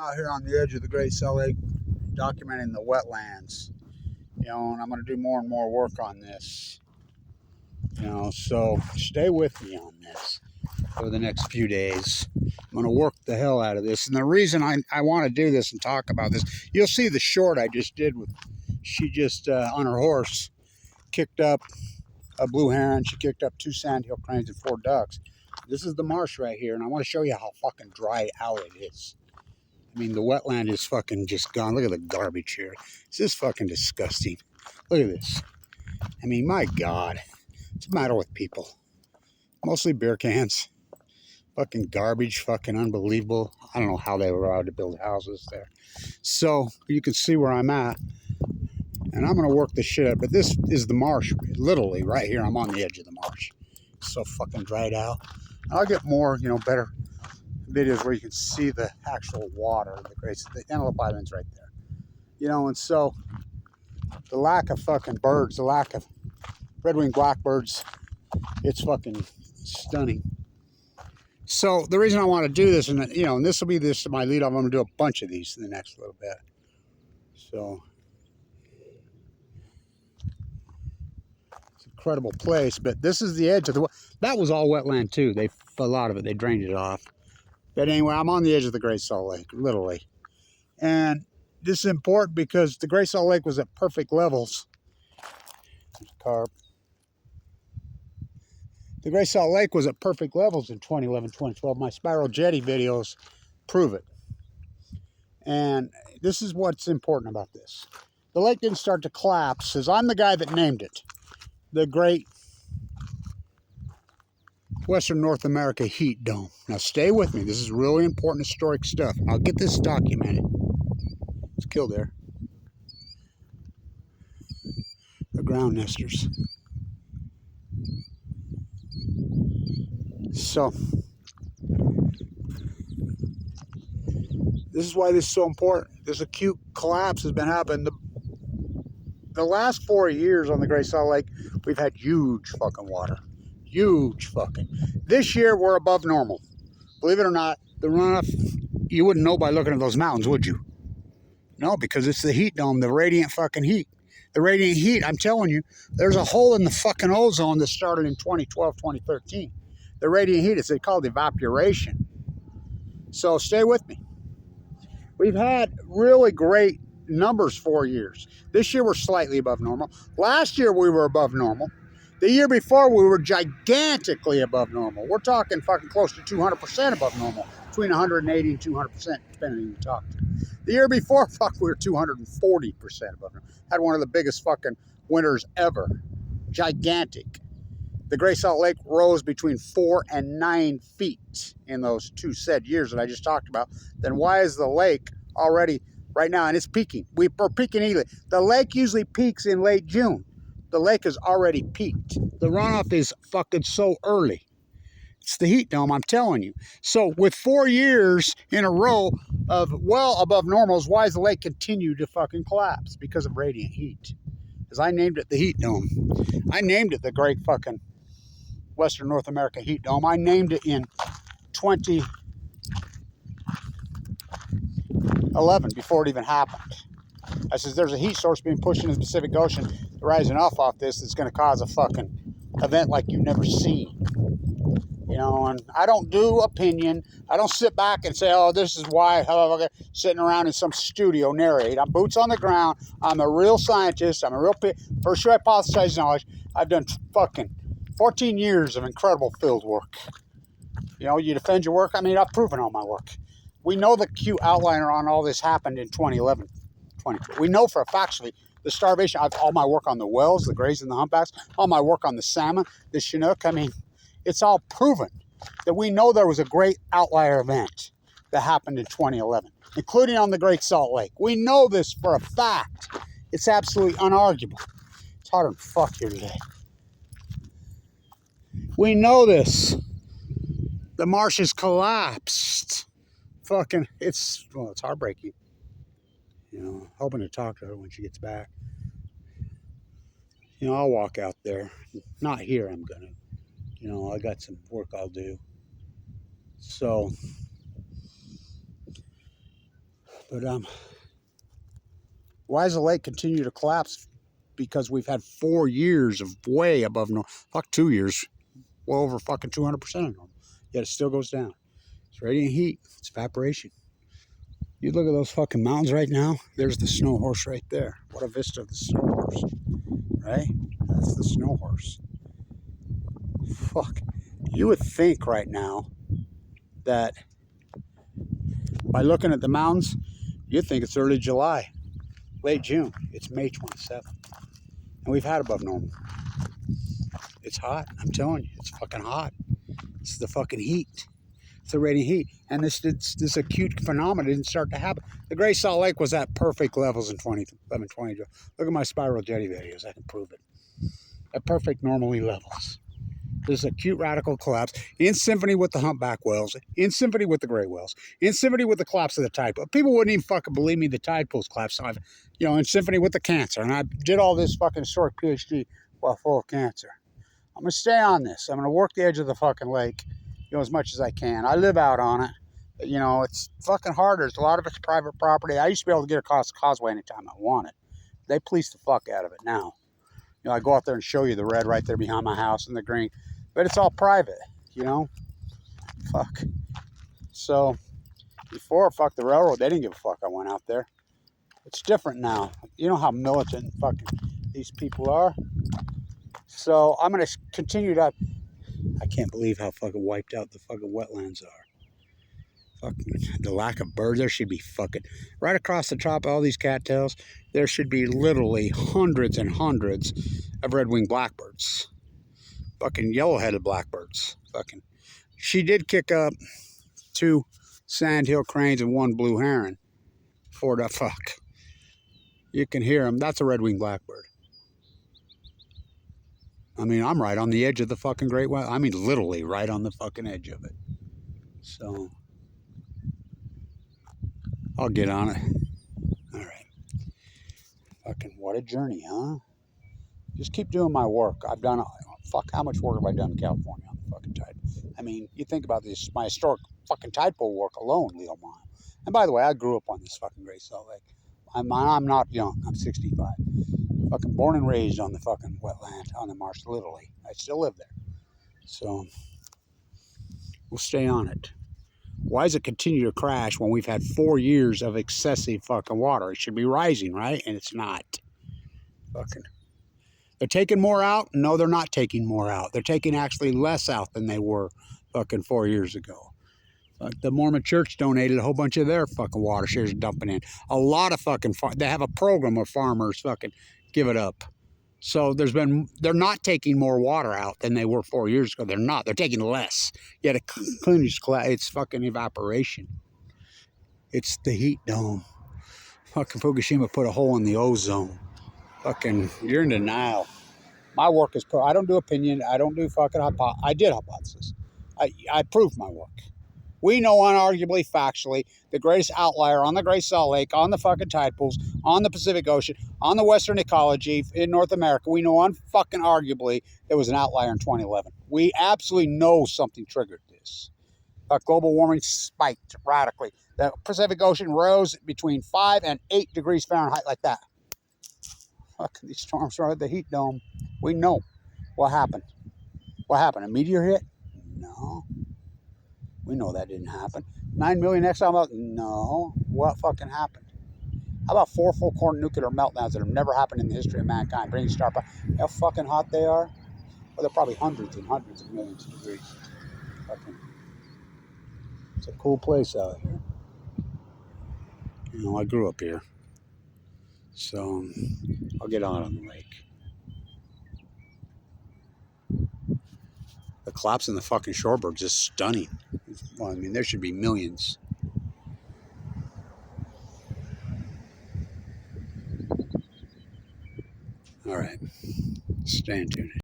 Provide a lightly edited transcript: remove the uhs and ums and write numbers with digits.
Out here on the edge of the Great Salt Lake, documenting the wetlands. And I'm going to do more and more work on this. So stay with me on this over the next few days. I'm going to work the hell out of this. And the reason I want to do this and talk about this, you'll see the short I just did with, she just, on her horse, kicked up a blue heron. She kicked up 2 sandhill cranes and 4 ducks. This is the marsh right here, and I want to show you how fucking dry out it is. I mean, the wetland is fucking just gone. Look at the garbage here. This is fucking disgusting. Look at this. I mean, my God. What's the matter with people? Mostly beer cans. Fucking garbage. Fucking unbelievable. I don't know how they were allowed to build houses there. So, you can see where I'm at. And I'm going to work this shit up. But this is the marsh. Literally, right here. I'm on the edge of the marsh. It's so fucking dried out. I'll get more, better videos where you can see the actual water, the Antelope Island's right there. And so the lack of fucking birds, the lack of red-winged blackbirds, it's fucking stunning. So the reason I want to do this, and this will be my lead off, I'm going to do a bunch of these in the next little bit. So it's an incredible place, but this is the edge of that was all wetland too. A lot of it, they drained it off. But anyway, I'm on the edge of the Great Salt Lake, literally. And this is important because the Great Salt Lake was at perfect levels. There's carp. The Great Salt Lake was at perfect levels in 2011, 2012. My spiral jetty videos prove it. And this is what's important about this. The lake didn't start to collapse, as I'm the guy that named it. The Great Western North America Heat Dome. Now stay with me. This is really important historic stuff. I'll get this documented. It's killed there. The ground nesters. So this is why this is so important. This acute collapse has been happening. The last 4 years on the Great Salt Lake, we've had huge fucking water. Huge fucking. This year we're above normal. Believe it or not, the runoff, you wouldn't know by looking at those mountains, would you? No, because it's the heat dome, the radiant fucking heat. The radiant heat, I'm telling you, there's a hole in the fucking ozone that started in 2012, 2013. The radiant heat, it's called evaporation. So stay with me. We've had really great numbers 4 years. This year we're slightly above normal. Last year we were above normal. The year before, we were gigantically above normal. We're talking fucking close to 200% above normal. Between 180 and 200%, depending on who you talk to. The year before, we were 240% above normal. Had one of the biggest fucking winters ever. Gigantic. The Great Salt Lake rose between 4 and 9 feet in those 2 said years that I just talked about. Then why is the lake already, right now, and it's peaking. We're peaking early. The lake usually peaks in late June. The lake has already peaked. The runoff is fucking so early. It's the heat dome, I'm telling you. So with 4 years in a row of well above normals, why does the lake continue to fucking collapse? Because of radiant heat. Because I named it the heat dome. I named it the Great fucking Western North America Heat Dome. I named it in 2011 before it even happened. I says, there's a heat source being pushed into the Pacific Ocean. The rising off this is going to cause a fucking event like you've never seen. And I don't do opinion. I don't sit back and say, oh, this is why, sitting around in some studio narrate. I'm boots on the ground. I'm a real scientist. I'm a real, first year hypothesized knowledge. I've done fucking 14 years of incredible field work. You defend your work. I mean, I've proven all my work. We know the acute outliner on all this happened in 2011. We know for a fact, the starvation, all my work on the whales, the grays and the humpbacks, all my work on the salmon, the Chinook, I mean, it's all proven that we know there was a great outlier event that happened in 2011, including on the Great Salt Lake. We know this for a fact. It's absolutely unarguable. It's harder than fuck here today. We know this. The marsh has collapsed. Fucking, it's heartbreaking. Hoping to talk to her when she gets back. I'll walk out there. Not here, I'm gonna. I got some work I'll do. So, But why does the lake continue to collapse? Because we've had 4 years of way above normal. Fuck, 2 years. Well over fucking 200% of normal. Yet it still goes down. It's radiant heat. It's evaporation. You look at those fucking mountains right now. There's the snow horse right there. What a vista of the snow horse. Right? That's the snow horse. Fuck. You would think right now that by looking at the mountains, you'd think it's early July, late June. It's May 27th. And we've had above normal. It's hot. I'm telling you, it's fucking hot. It's the fucking heat. It's the radiant heat. And this acute phenomenon didn't start to happen. The Great Salt Lake was at perfect levels in 2011, 2012. Look at my spiral jetty videos. I can prove it. At perfect normally levels. This acute radical collapse in symphony with the humpback whales, in symphony with the gray whales, in symphony with the collapse of the tide pool. People wouldn't even fucking believe me the tide pools collapsed. So I've, in symphony with the cancer. And I did all this fucking short PhD while full of cancer. I'm going to stay on this. I'm going to work the edge of the fucking lake, as much as I can. I live out on it. It's fucking hard. There's a lot of it's private property. I used to be able to get across the causeway anytime I wanted. They police the fuck out of it now. I go out there and show you the red right there behind my house and the green. But it's all private, Fuck. So, before, fuck the railroad, they didn't give a fuck I went out there. It's different now. You know how militant fucking these people are? So, I'm going to continue to... I can't believe how fucking wiped out the fucking wetlands are. Fucking the lack of birds. There should be fucking... Right across the top of all these cattails, there should be literally hundreds and hundreds of red-winged blackbirds. Fucking yellow-headed blackbirds. Fucking. She did kick up 2 sandhill cranes and 1 blue heron. For the fuck. You can hear them. That's a red-winged blackbird. I mean, I'm right on the edge of the fucking Great West. I mean, literally right on the fucking edge of it. So, I'll get on it. All right. Fucking what a journey, huh? Just keep doing my work. I've done, fuck, how much work have I done in California on the fucking tide? I mean, you think about this, my historic fucking tide pool work alone, Leo Mile. And by the way, I grew up on this fucking Great Salt Lake. I'm not young. I'm 65. Fucking born and raised on the fucking wetland, on the marsh, literally. I still live there. So, we'll stay on it. Why does it continue to crash when we've had 4 years of excessive fucking water? It should be rising, right? And it's not. Fucking. They're taking more out? No, they're not taking more out. They're taking actually less out than they were fucking 4 years ago. The Mormon Church donated a whole bunch of their fucking water shares dumping in. A lot of fucking, they have a program where farmers fucking give it up. So they're not taking more water out than they were 4 years ago. They're not. They're taking less. Yet it continues to collapse. It's fucking evaporation. It's the heat dome. Fucking Fukushima put a hole in the ozone. Fucking, you're in denial. My work is, I don't do opinion. I don't do fucking I did hypothesis. I proved my work. We know unarguably, factually, the greatest outlier on the Great Salt Lake, on the fucking tide pools, on the Pacific Ocean, on the Western ecology in North America, we know unfucking arguably there was an outlier in 2011. We absolutely know something triggered this. Global warming spiked radically. The Pacific Ocean rose between 5 and 8 degrees Fahrenheit like that. Fucking these storms are the heat dome. We know what happened. What happened? A meteor hit? No. We know that didn't happen. 9 million exile? No. What fucking happened? How about 4 full-core nuclear meltdowns that have never happened in the history of mankind? Bringing star power. How fucking hot they are? Well, they're probably hundreds and hundreds of millions of degrees. Fucking. It's a cool place out here. I grew up here. So, I'll get on the lake. The collapse in the fucking shorebirds is stunning. Well, I mean, there should be millions. All right. Stay tuned.